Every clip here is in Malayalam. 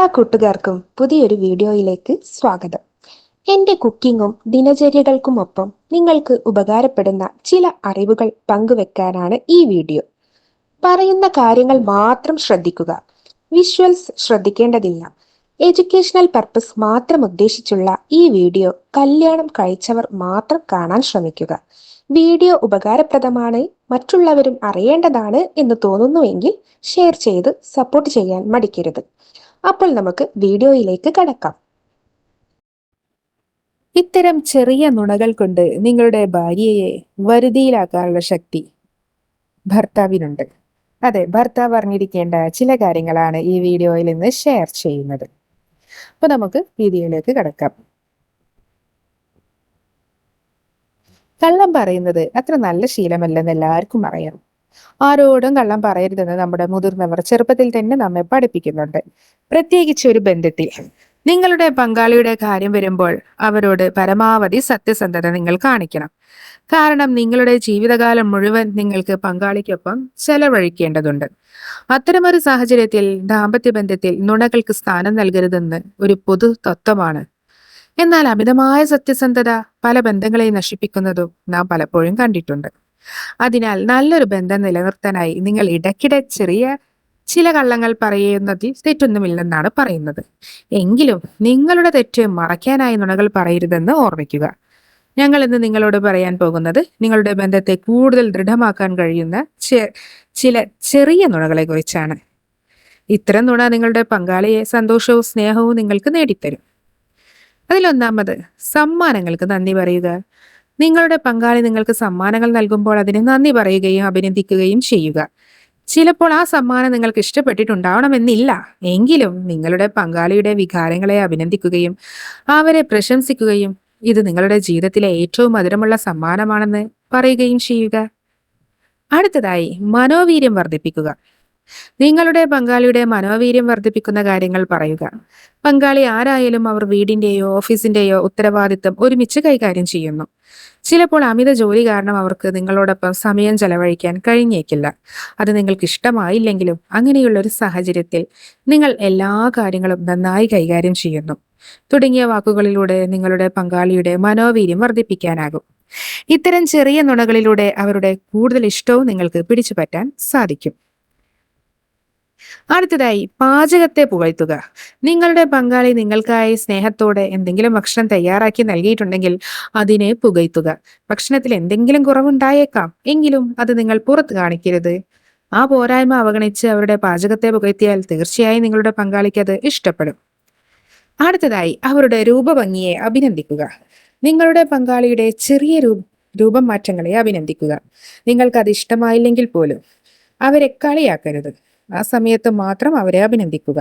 എല്ലാ കൂട്ടുകാർക്കും പുതിയൊരു വീഡിയോയിലേക്ക് സ്വാഗതം. എൻ്റെ കുക്കിങ്ങും ദിനചര്യകൾക്കുമൊപ്പം നിങ്ങൾക്ക് ഉപകാരപ്പെടുന്ന ചില അറിവുകൾ പങ്കുവെക്കാനാണ് ഈ വീഡിയോ. പറയുന്ന കാര്യങ്ങൾ മാത്രം ശ്രദ്ധിക്കുക. വിഷ്വൽസ് ശ്രദ്ധിക്കേണ്ടതില്ല. എഡ്യൂക്കേഷണൽ പർപ്പസ് മാത്രം ഉദ്ദേശിച്ചുള്ള ഈ വീഡിയോ കല്യാണം കഴിച്ചവർ മാത്രം കാണാൻ ശ്രമിക്കുക. വീഡിയോ ഉപകാരപ്രദമാണ്, മറ്റുള്ളവരും അറിയേണ്ടതാണ് എന്ന് തോന്നുന്നുവെങ്കിൽ ഷെയർ ചെയ്ത് സപ്പോർട്ട് ചെയ്യാൻ മടിക്കരുത്. അപ്പോൾ നമുക്ക് വീഡിയോയിലേക്ക് കടക്കാം. ഇത്തരം ചെറിയ നുണകൾ കൊണ്ട് നിങ്ങളുടെ ഭാര്യയെ വരുതിയിലാക്കാനുള്ള ശക്തി ഭർത്താവിനുണ്ട്. അതെ, ഭർത്താവ് അറിഞ്ഞിരിക്കേണ്ട ചില കാര്യങ്ങളാണ് ഈ വീഡിയോയിൽ നിന്ന് ഷെയർ ചെയ്യുന്നത്. അപ്പൊ നമുക്ക് വീഡിയോയിലേക്ക് കടക്കാം. കള്ളം പറയുന്നത് അത്ര നല്ല ശീലമല്ലെന്ന് എല്ലാവർക്കും അറിയാം. ആരോടും കള്ളം പറയരുതെന്ന് നമ്മുടെ മുതിർന്നവർ ചെറുപ്പത്തിൽ തന്നെ നമ്മെ പഠിപ്പിക്കുന്നുണ്ട്. പ്രത്യേകിച്ച് ഒരു ബന്ധത്തിൽ നിങ്ങളുടെ പങ്കാളിയുടെ കാര്യം വരുമ്പോൾ അവരോട് പരമാവധി സത്യസന്ധത നിങ്ങൾ കാണിക്കണം. കാരണം നിങ്ങളുടെ ജീവിതകാലം മുഴുവൻ നിങ്ങൾക്ക് പങ്കാളിക്കൊപ്പം ചെലവഴിക്കേണ്ടതുണ്ട്. അത്തരമൊരു സാഹചര്യത്തിൽ ദാമ്പത്യ ബന്ധത്തിൽ നുണകൾക്ക് സ്ഥാനം നൽകരുതെന്ന് ഒരു പൊതു തത്വമാണ്. എന്നാൽ അമിതമായ സത്യസന്ധത പല ബന്ധങ്ങളെയും നശിപ്പിക്കുന്നതും നാം പലപ്പോഴും കണ്ടിട്ടുണ്ട്. അതിനാൽ നല്ലൊരു ബന്ധം നിലനിർത്താനായി നിങ്ങൾ ഇടയ്ക്കിടെ ചെറിയ ചില കള്ളങ്ങൾ പറയുന്നതിൽ തെറ്റൊന്നുമില്ലെന്നാണ് പറയുന്നത്. എങ്കിലും നിങ്ങളുടെ തെറ്റ് മറയ്ക്കാനായി നുണകൾ പറയരുതെന്ന് ഓർമ്മിക്കുക. ഞങ്ങൾ ഇന്ന് നിങ്ങളോട് പറയാൻ പോകുന്നത് നിങ്ങളുടെ ബന്ധത്തെ കൂടുതൽ ദൃഢമാക്കാൻ കഴിയുന്ന ചില ചെറിയ നുണകളെ കുറിച്ചാണ്. ഇത്തരം നുണ നിങ്ങളുടെ പങ്കാളിയെ സന്തോഷവും സ്നേഹവും നിങ്ങൾക്ക് നേടിത്തരും. അതിലൊന്നാമത്, സമ്മാനങ്ങൾക്ക് നന്ദി പറയുക. നിങ്ങളുടെ പങ്കാളി നിങ്ങൾക്ക് സമ്മാനങ്ങൾ നൽകുമ്പോൾ അതിന് നന്ദി പറയുകയും അഭിനന്ദിക്കുകയും ചെയ്യുക. ചിലപ്പോൾ ആ സമ്മാനം നിങ്ങൾക്ക് ഇഷ്ടപ്പെട്ടിട്ടുണ്ടാവണമെന്നില്ല. എങ്കിലും നിങ്ങളുടെ പങ്കാളിയുടെ വികാരങ്ങളെ അഭിനന്ദിക്കുകയും അവരെ പ്രശംസിക്കുകയും ഇത് നിങ്ങളുടെ ജീവിതത്തിലെ ഏറ്റവും മധുരമുള്ള സമ്മാനമാണെന്ന് പറയുകയും ചെയ്യുക. അടുത്തതായി, മനോവീര്യം വർദ്ധിപ്പിക്കുക. നിങ്ങളുടെ പങ്കാളിയുടെ മനോവീര്യം വർദ്ധിപ്പിക്കുന്ന കാര്യങ്ങൾ പറയുക. പങ്കാളി ആരായാലും അവർ വീടിന്റെയോ ഓഫീസിന്റെയോ ഉത്തരവാദിത്തം ഒരുമിച്ച് കൈകാര്യം ചെയ്യുന്നു. ചിലപ്പോൾ അമിത ജോലി കാരണം അവർക്ക് നിങ്ങളോടൊപ്പം സമയം ചെലവഴിക്കാൻ കഴിഞ്ഞേക്കില്ല. അത് നിങ്ങൾക്ക് ഇഷ്ടമായില്ലെങ്കിലും അങ്ങനെയുള്ള ഒരു സാഹചര്യത്തിൽ നിങ്ങൾ എല്ലാ കാര്യങ്ങളും നന്നായി കൈകാര്യം ചെയ്യുന്നു തുടങ്ങിയ വാക്കുകളിലൂടെ നിങ്ങളുടെ പങ്കാളിയുടെ മനോവീര്യം വർദ്ധിപ്പിക്കാനാകും. ഇത്തരം ചെറിയ നുണകളിലൂടെ അവരുടെ കൂടുതൽ ഇഷ്ടവും നിങ്ങൾക്ക് പിടിച്ചുപറ്റാൻ സാധിക്കും. അടുത്തതായി, പാചകത്തെ പുകഴ്ത്തുക. നിങ്ങളുടെ പങ്കാളി നിങ്ങൾക്കായി സ്നേഹത്തോടെ എന്തെങ്കിലും ഭക്ഷണം തയ്യാറാക്കി നൽകിയിട്ടുണ്ടെങ്കിൽ അതിനെ പുകഴ്ത്തുക. ഭക്ഷണത്തിൽ എന്തെങ്കിലും കുറവുണ്ടായേക്കാം, എങ്കിലും അത് നിങ്ങൾ പുറത്ത് കാണിക്കരുത്. ആ പോരായ്മ അവഗണിച്ച് അവരുടെ പാചകത്തെ പുകഴ്ത്തിയാൽ തീർച്ചയായും നിങ്ങളുടെ പങ്കാളിക്ക് അത് ഇഷ്ടപ്പെടും. അടുത്തതായി, അവരുടെ രൂപഭംഗിയെ അഭിനന്ദിക്കുക. നിങ്ങളുടെ പങ്കാളിയുടെ ചെറിയ രൂപം മാറ്റങ്ങളെ അഭിനന്ദിക്കുക. നിങ്ങൾക്കത് ഇഷ്ടമായില്ലെങ്കിൽ പോലും അവരെ കളിയാക്കരുത്. ആ സമയത്ത് മാത്രം അവരെ അഭിനന്ദിക്കുക.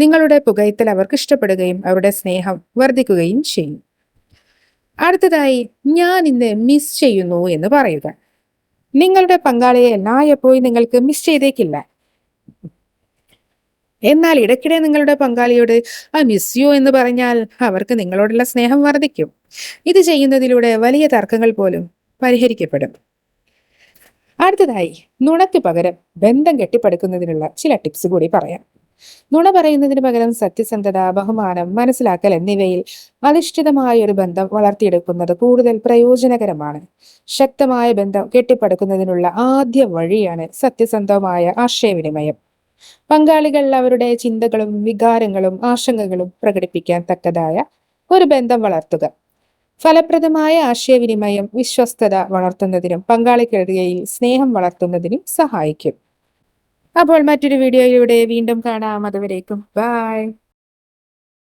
നിങ്ങളുടെ പുകഴ്ത്തൽ അവർക്ക് ഇഷ്ടപ്പെടുകയും അവരുടെ സ്നേഹം വർദ്ധിക്കുകയും ചെയ്യും. അടുത്തതായി, ഞാൻ ഇന്ന് മിസ് ചെയ്യുന്നു എന്ന് പറയുക. നിങ്ങളുടെ പങ്കാളിയെ എല്ലായ്പ്പോഴും നിങ്ങൾക്ക് മിസ് ചെയ്തേക്കില്ല. എന്നാൽ ഇടയ്ക്കിടെ നിങ്ങളുടെ പങ്കാളിയോട് ഐ മിസ് യു എന്ന് പറഞ്ഞാൽ അവർക്ക് നിങ്ങളോടുള്ള സ്നേഹം വർദ്ധിക്കും. ഇത് ചെയ്യുന്നതിലൂടെ വലിയ തർക്കങ്ങൾ പോലും പരിഹരിക്കപ്പെടും. അടുത്തതായി, നുണയ്ക്ക് പകരം ബന്ധം കെട്ടിപ്പടുക്കുന്നതിനുള്ള ചില ടിപ്സ് കൂടി പറയാം. നുണ പറയുന്നതിന് പകരം സത്യസന്ധത, ബഹുമാനം, മനസ്സിലാക്കൽ എന്നിവയിൽ അധിഷ്ഠിതമായ ഒരു ബന്ധം വളർത്തിയെടുക്കുന്നത് കൂടുതൽ പ്രയോജനകരമാണ്. ശക്തമായ ബന്ധം കെട്ടിപ്പടുക്കുന്നതിനുള്ള ആദ്യ വഴിയാണ് സത്യസന്ധമായ ആശയവിനിമയം. പങ്കാളികൾ അവരുടെ ചിന്തകളും വികാരങ്ങളും ആശങ്കകളും പ്രകടിപ്പിക്കാൻ തക്കതായ ഒരു ബന്ധം വളർത്തുക. ഫലപ്രദമായ ആശയവിനിമയം വിശ്വസ്തത വളർത്തുന്നതിനും പങ്കാളിക്കിടയിൽ സ്നേഹം വളർത്തുന്നതിനും സഹായിക്കും. അപ്പോൾ മറ്റൊരു വീഡിയോയിലൂടെ വീണ്ടും കാണാം. അതുവരേക്കും ബൈ.